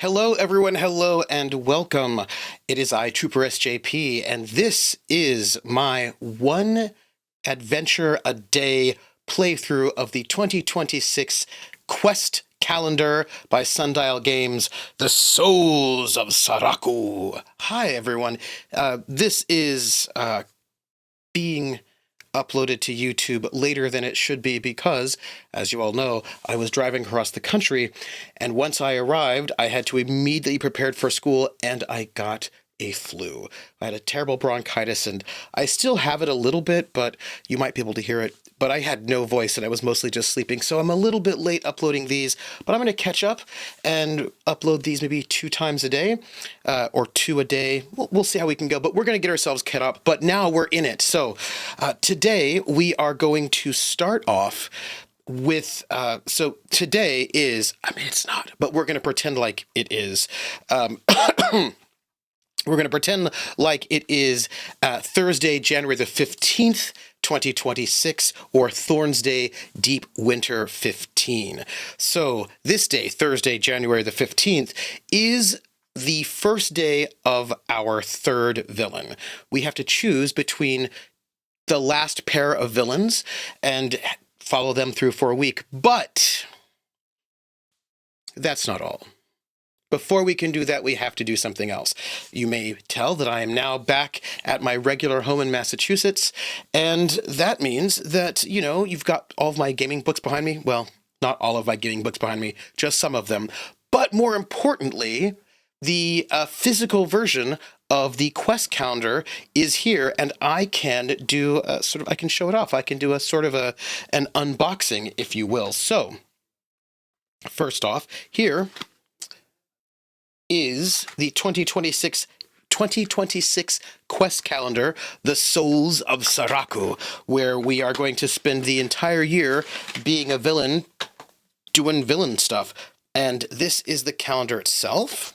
Hello, everyone. Hello, and welcome. It is I, troopersjp, and this is my one adventure a day playthrough of the 2026 Quest calendar by Sundial Games, The Souls of Saraku. Hi, everyone. This is being uploaded to YouTube later than it should be because, as you all know, I was driving across the country, and once I arrived, I had to immediately prepare for school, and I got a flu. I had a terrible bronchitis, and I still have it a little bit, but you might be able to hear it. But I had no voice, and I was mostly just sleeping, so I'm a little bit late uploading these, but I'm going to catch up and upload these maybe 2 times a day, or 2 a day. We'll see how we can go, but we're going to get ourselves caught up, but now we're in it. So today we are going to start off with, so today is, it's not, but we're going to pretend like it is. We're going to pretend like it is Thursday, January the 15th, 2026, or Thorns Day, Deep Winter 15. So this day, Thursday, January the 15th, is the first day of our third villain. We have to choose between the last pair of villains and follow them through for a week. But that's not all. Before we can do that, we have to do something else. You may tell that I am now back at my regular home in Massachusetts, and that means that, you know, you've got all of my gaming books behind me. Well, not all of my gaming books behind me, just some of them. But more importantly, the physical version of the quest calendar is here, and I can do I can show it off. I can do an unboxing, if you will. So, first off, here is the 2026 quest calendar, The Souls of Saraku, where we are going to spend the entire year being a villain, doing villain stuff. And this is the calendar itself.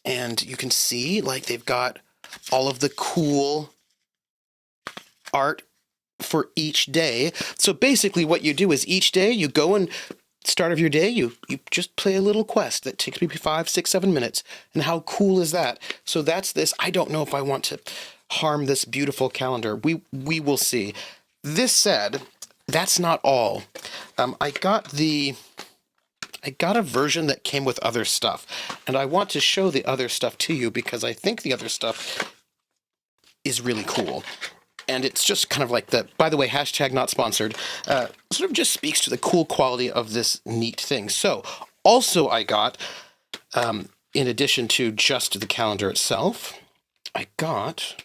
And you can see, like, they've got all of the cool art for each day. So basically what you do is each day you go and start of your day, you just play a little quest that takes maybe 5, 6, 7 minutes. And how cool is that? So that's this. I don't know if I want to harm this beautiful calendar. We will see. This said, that's not all. I got a version that came with other stuff, and I want to show the other stuff to you because I think the other stuff is really cool. And it's just kind of like by the way, hashtag not sponsored, sort of just speaks to the cool quality of this neat thing. So also I got, in addition to just the calendar itself, I got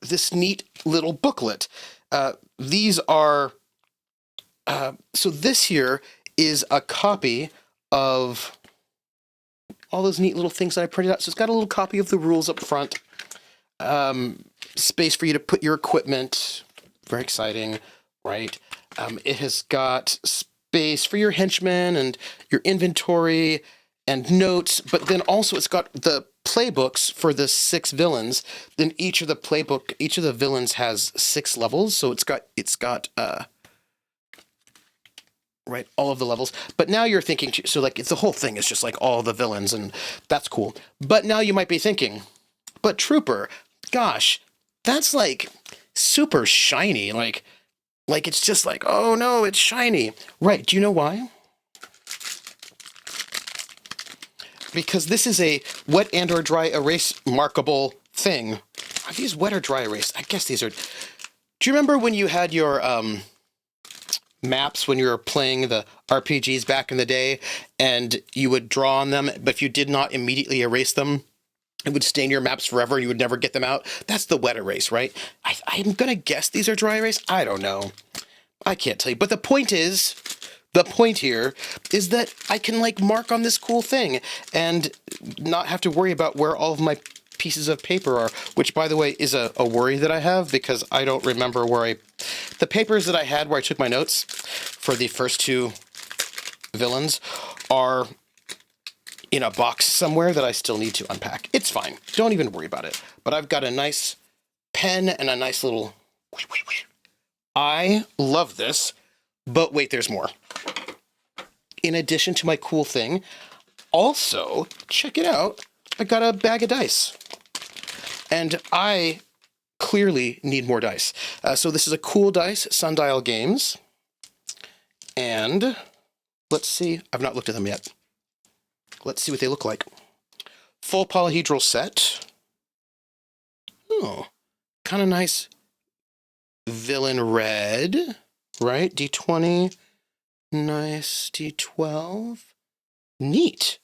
this neat little booklet. These are, so this here is a copy of all those neat little things that I printed out. So it's got a little copy of the rules up front, space for you to put your equipment, very exciting, right? It has got space for your henchmen and your inventory and notes, but then also it's got the playbooks for the 6 villains. Then each of the villains has 6 levels, so it's got right, all of the levels. But now you're thinking, so like, the whole thing is just like all the villains, and that's cool. But now you might be thinking, but Trooper, gosh, that's like super shiny. Like it's just like, oh no, it's shiny. Right, do you know why? Because this is a wet and or dry erase markable thing. Are these wet or dry erase? I guess these are. Do you remember when you had your maps when you were playing the RPGs back in the day, and you would draw on them, but if you did not immediately erase them, it would stain your maps forever and you would never get them out? That's the wet erase, right? I'm gonna guess these are dry erase. I don't know. I can't tell you. But the point here is that I can like mark on this cool thing and not have to worry about where all of my pieces of paper are, which by the way is a worry that I have because I don't remember where the papers that I had where I took my notes for the first 2 villains are in a box somewhere that I still need to unpack. It's fine. Don't even worry about it. But I've got a nice pen and a nice little. I love this, but wait, there's more. in addition to my cool thing, also, check it out, I got a bag of dice. And I clearly need more dice. So this is a cool dice, Sundial Games. And let's see, I've not looked at them yet. Let's see what they look like. Full polyhedral set. Oh, kind of nice. Villain red, right? D20. Nice. D12. Neat.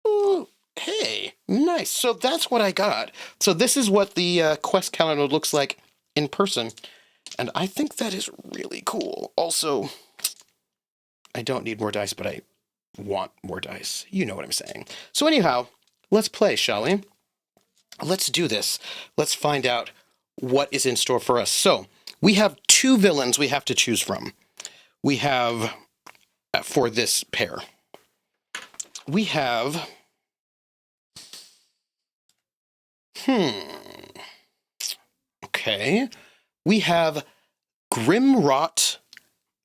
Oh, hey, nice. So that's what I got. So this is what the quest calendar looks like in person. And I think that is really cool. Also, I don't need more dice, but I want more dice. You know what I'm saying. So anyhow, let's play, shall we? Let's do this. Let's find out what is in store for us. So we have two villains we have to choose from. We have, for this pair, we have, okay, we have Grimrot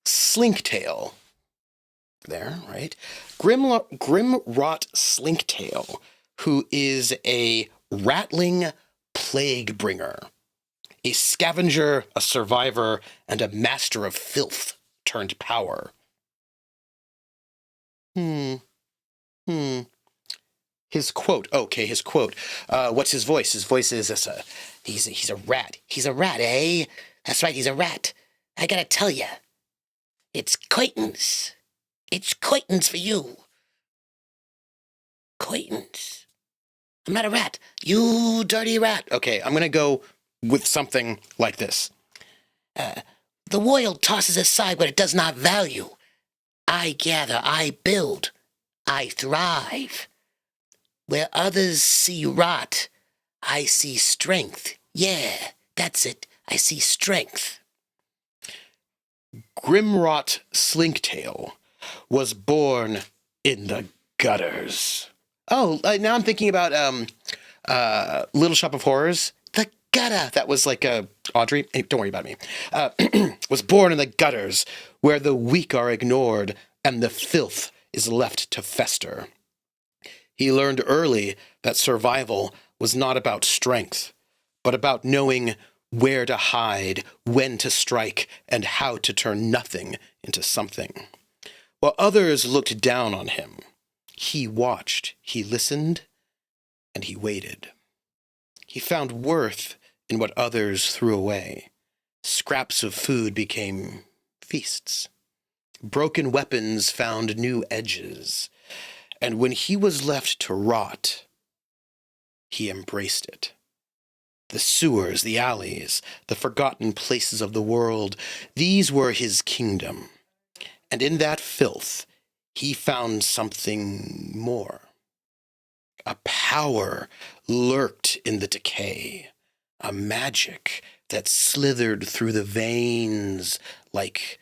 Slinktail. There, right? Grimrot Slinktail, who is a rattling plague bringer, a scavenger, a survivor, and a master of filth turned power. His quote. Okay, his quote. What's his voice? His voice is he's a rat. He's a rat, eh? That's right, he's a rat. I gotta tell you, it's coitons. It's coitons for you. Coitons. I'm not a rat. You dirty rat. Okay, I'm gonna go with something like this. The world tosses aside what it does not value. I gather, I build, I thrive. Where others see rot, I see strength. Yeah, that's it. I see strength. Grimrot Slinktail was born in the gutters. Oh, now I'm thinking about Little Shop of Horrors. The gutter. That was like Audrey. Hey, don't worry about me. Was born in the gutters, where the weak are ignored and the filth is left to fester. He learned early that survival was not about strength, but about knowing where to hide, when to strike, and how to turn nothing into something. While others looked down on him, he watched, he listened, and he waited. He found worth in what others threw away. Scraps of food became feasts. Broken weapons found new edges. And when he was left to rot, he embraced it. The sewers, the alleys, the forgotten places of the world, these were his kingdom. And in that filth, he found something more. A power lurked in the decay, a magic that slithered through the veins like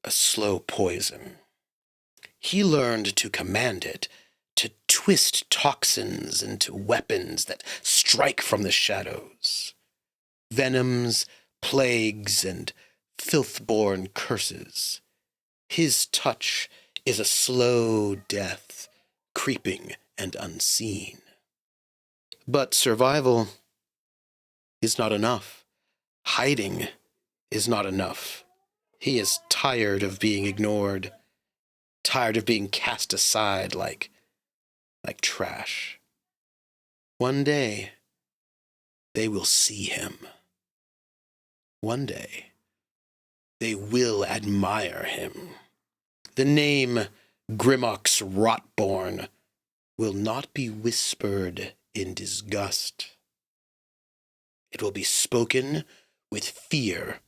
a slow poison. He learned to command it, to twist toxins into weapons that strike from the shadows. Venoms, plagues, and filth-born curses. His touch is a slow death, creeping and unseen. But survival is not enough. Hiding is not enough. He is tired of being ignored, tired of being cast aside like trash. One day, they will see him. One day, they will admire him. The name Grimox Rotborn will not be whispered in disgust. It will be spoken with fear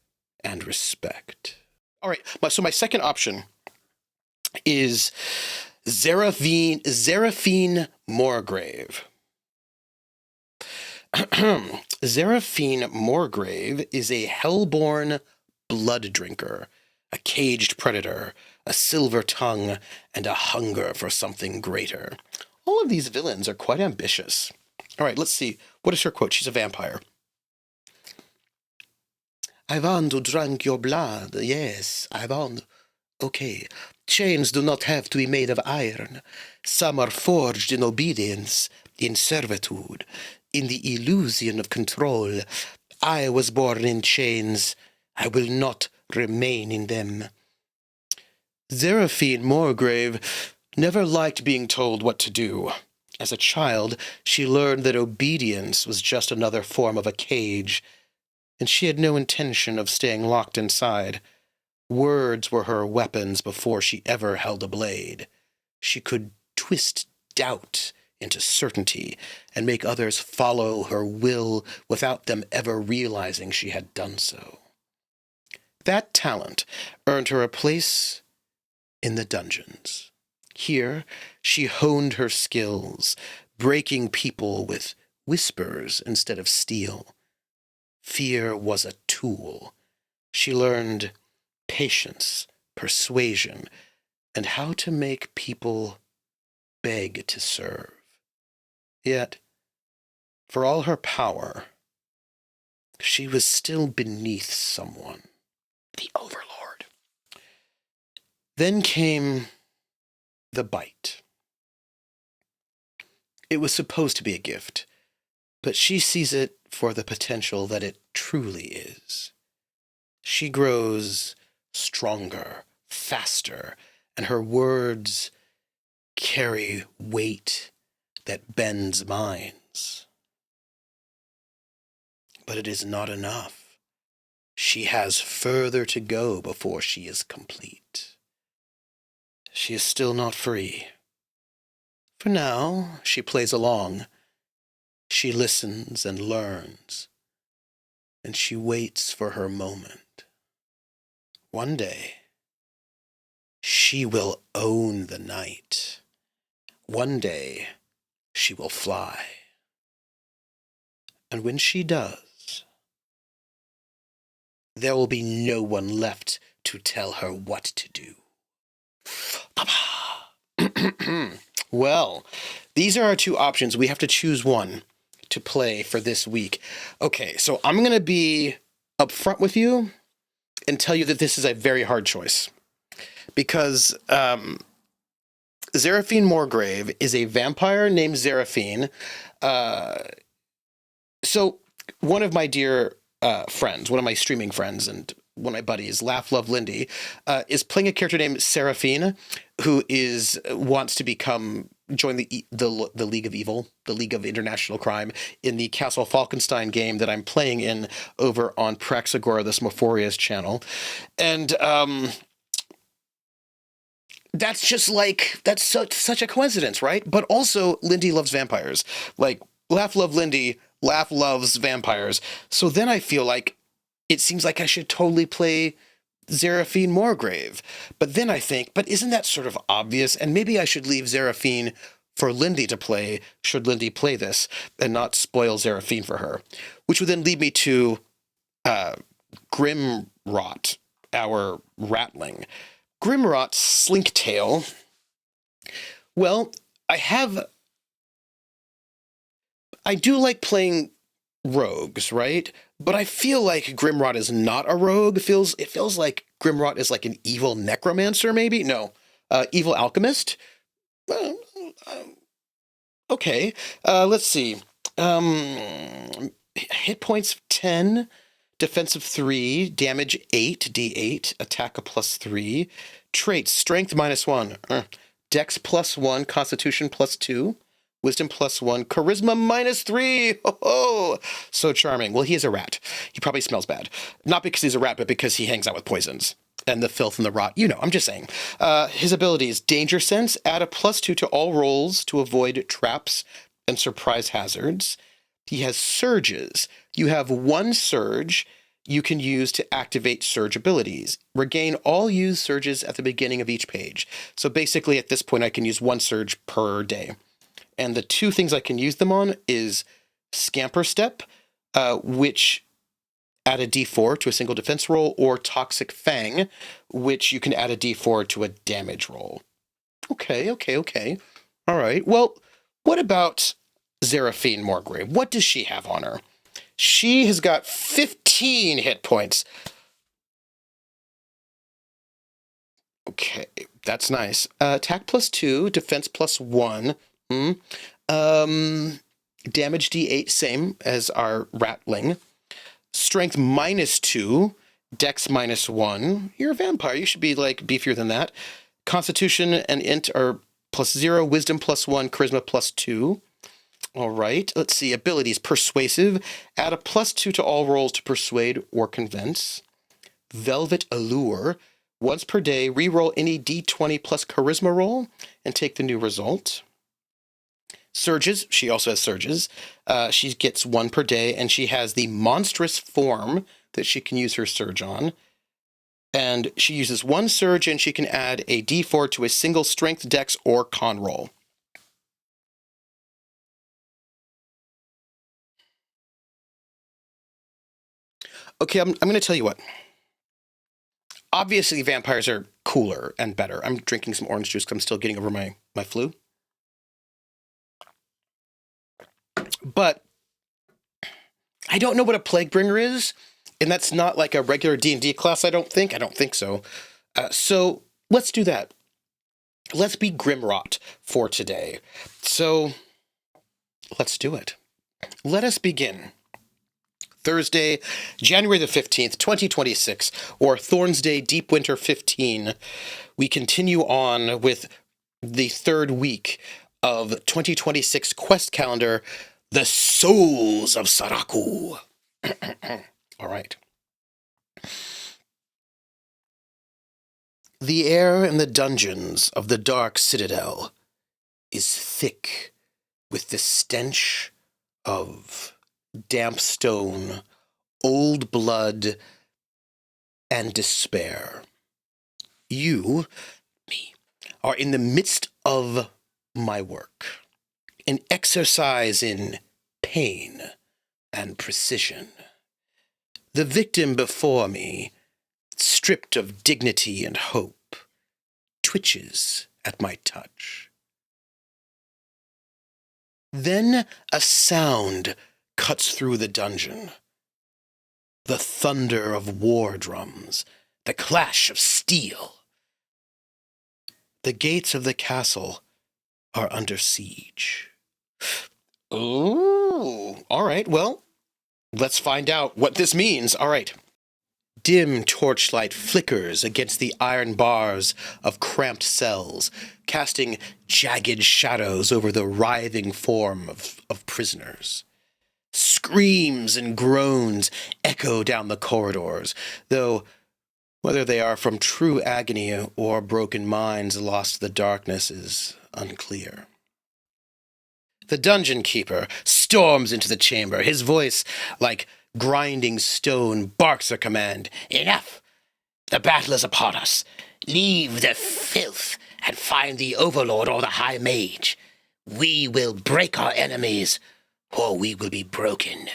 and respect. All right, so my second option is Zeraphine Moorgrave. Zeraphine Moorgrave is a hellborn blood drinker, a caged predator, a silver tongue, and a hunger for something greater. All of these villains are quite ambitious. All right, let's see. What is her quote? She's a vampire. I want to drink your blood. Yes, I want Okay, chains do not have to be made of iron. Some are forged in obedience, in servitude, in the illusion of control. I was born in chains. I will not remain in them. Seraphine Moorgrave never liked being told what to do. As a child, she learned that obedience was just another form of a cage, and she had no intention of staying locked inside. Words were her weapons before she ever held a blade. She could twist doubt into certainty and make others follow her will without them ever realizing she had done so. That talent earned her a place in the dungeons. Here, she honed her skills, breaking people with whispers instead of steel. Fear was a tool. She learned patience, persuasion, and how to make people beg to serve. Yet, for all her power, she was still beneath someone, the Overlord. Then came the bite. It was supposed to be a gift, but she sees it for the potential that it truly is. She grows stronger, faster, and her words carry weight that bends minds. But it is not enough. She has further to go before she is complete. She is still not free. For now, she plays along. She listens and learns, and she waits for her moment. One day, she will own the night. One day, she will fly. And when she does, there will be no one left to tell her what to do. Well, these are our two options. We have to choose one to play for this week. Okay, so I'm going to be upfront with you and tell you that this is a very hard choice. Because Seraphine Moorgrave is a vampire named Seraphine. So one of my dear friends, one of my streaming friends and one of my buddies, Laugh Love Lindy, is playing a character named Seraphine, who wants to join the League of Evil, the League of International Crime, in the Castle Falkenstein game that I'm playing in over on Praxagora, the Smophoria's channel. And that's just that's such a coincidence, right? But also, Lindy loves vampires. Like, Laugh Love Lindy, Laugh loves vampires. So then I feel like it seems like I should totally play Seraphine Moorgrave. But then I think, but isn't that sort of obvious? And maybe I should leave Seraphine for Lindy to play, should Lindy play this, and not spoil Seraphine for her. Which would then lead me to Grimrot, our ratling. Grimrot's Slinktail. Well, I do like playing rogues, right? But I feel like Grimrot is not a rogue. It feels like Grimrot is like an evil necromancer, maybe? No. Evil alchemist? Okay. Let's see. Hit points 10, defensive 3, damage 8, d8, attack a +3. Traits, strength -1, dex +1, constitution +2. Wisdom +1, charisma -3. Oh, so charming. Well, he is a rat. He probably smells bad. Not because he's a rat, but because he hangs out with poisons and the filth and the rot. I'm just saying. His abilities, danger sense, add a +2 to all rolls to avoid traps and surprise hazards. He has surges. You have one surge you can use to activate surge abilities. Regain all used surges at the beginning of each page. So basically, at this point, I can use one surge per day. And the two things I can use them on is Scamper Step, which add a d4 to a single defense roll, or Toxic Fang, which you can add a d4 to a damage roll. Okay. All right. Well, what about Seraphine Moorgrave? What does she have on her? She has got 15 hit points. Okay, that's nice. Attack +2, defense +1. Damage D8, same as our ratling. Strength -2, dex -1. You're a vampire. You should be, like, beefier than that. Constitution and int are +0, wisdom +1, charisma +2. All right, let's see. Abilities. Persuasive. Add a +2 to all rolls to persuade or convince. Velvet Allure. Once per day, reroll any d20 plus charisma roll and take the new result. Surges. She also has surges. She gets 1 per day, and she has the monstrous form that she can use her surge on. And she uses 1 surge, and she can add a d4 to a single strength, dex, or con roll. Okay, I'm going to tell you what. Obviously, vampires are cooler and better. I'm drinking some orange juice because I'm still getting over my flu. But I don't know what a Plaguebringer is, and that's not like a regular D&D class, I don't think. I don't think so. So let's do that. Let's be Grimrot for today. So let's do it. Let us begin. Thursday, January the 15th, 2026, or Thornsday Deep Winter 15. We continue on with the third week of 2026 quest calendar, The Souls of Saraku. All right. The air in the dungeons of the Dark Citadel is thick with the stench of damp stone, old blood, and despair. You, me, are in the midst of my work, an exercise in pain and precision. The victim before me, stripped of dignity and hope, twitches at my touch. Then a sound cuts through the dungeon. The thunder of war drums, the clash of steel. The gates of the castle are under siege. Ooh, all right, well, let's find out what this means. All right. Dim torchlight flickers against the iron bars of cramped cells, casting jagged shadows over the writhing form of prisoners. Screams and groans echo down the corridors, though whether they are from true agony or broken minds lost to the darkness is unclear. The dungeon keeper storms into the chamber, his voice, like grinding stone, barks a command. Enough! The battle is upon us. Leave the filth and find the Overlord or the High Mage. We will break our enemies, or we will be broken.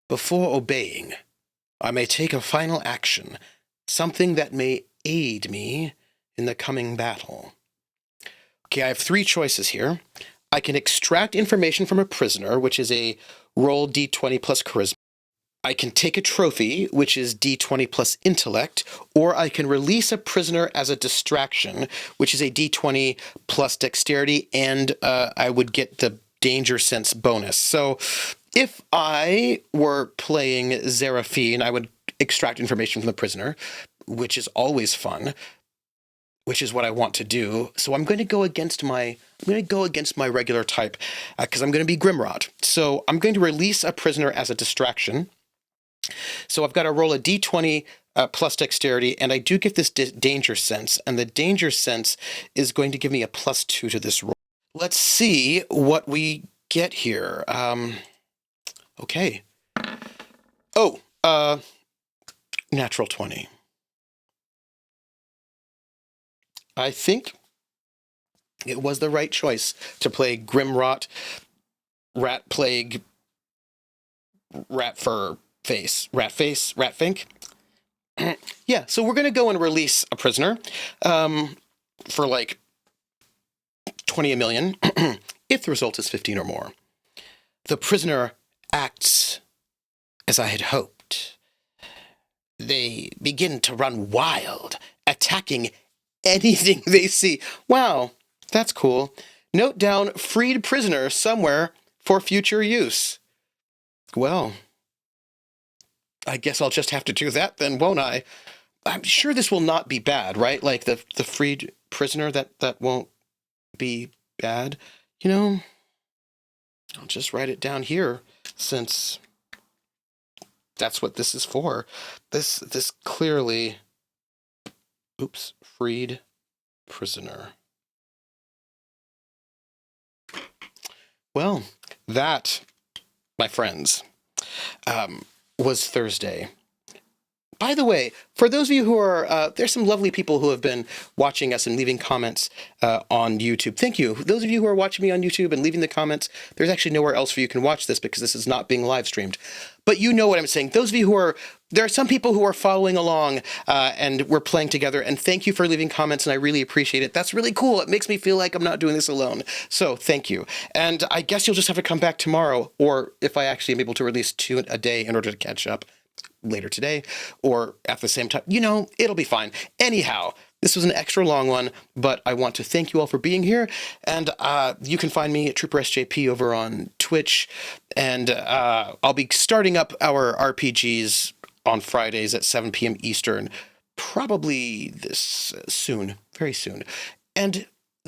Before obeying, I may take a final action, something that may aid me in the coming battle. Okay, I have 3 choices here. I can extract information from a prisoner, which is a roll d20 plus charisma. I can take a trophy, which is d20 plus intellect, or I can release a prisoner as a distraction, which is a d20 plus dexterity, and I would get the danger sense bonus. So if I were playing Zeraphine, I would extract information from the prisoner, which is always fun, which is what I want to do. So I'm going to go against my regular type because I'm going to be Grimrod. So I'm going to release a prisoner as a distraction. So I've got to roll a d20 plus dexterity, and I do get this danger sense, and the danger sense is going to give me a +2 to this roll. Let's see what we get here. Okay. Oh, natural 20. I think it was the right choice to play Grimrot, Rat Plague, Rat Fink. Yeah, so we're going to go and release a prisoner for like 20 a million if the result is 15 or more. The prisoner acts as I had hoped. They begin to run wild at attacking anything they see. Wow, that's cool. Note down freed prisoner somewhere for future use. Well, I guess I'll just have to do that then, won't I? I'm sure this will not be bad, right? Like the freed prisoner, that won't be bad. You know, I'll just write it down here since that's what this is for. This clearly, oops, freed prisoner. Well, that, my friends, was Thursday. By the way, for those of you who are, there's some lovely people who have been watching us and leaving comments on YouTube. Thank you. Those of you who are watching me on YouTube and leaving the comments, there's actually nowhere else where you can watch this because this is not being live streamed. But you know what I'm saying. Those of you who are, there are some people who are following along and we're playing together. And thank you for leaving comments, and I really appreciate it. That's really cool. It makes me feel like I'm not doing this alone. So thank you. And I guess you'll just have to come back tomorrow, or if I actually am able to release 2 a day in order to catch up later today or at the same time, you know, it'll be fine. Anyhow, this was an extra long one, but I want to thank you all for being here. And you can find me at troopersjp over on Twitch. And I'll be starting up our RPGs on Fridays at 7 p.m. Eastern, probably this soon, very soon. And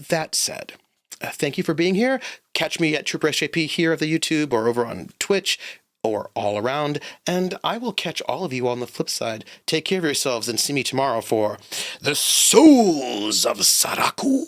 that said, thank you for being here. Catch me at troopersjp here of the YouTube or over on Twitch, or all around, and I will catch all of you on the flip side. Take care of yourselves and see me tomorrow for the Souls of Saraku.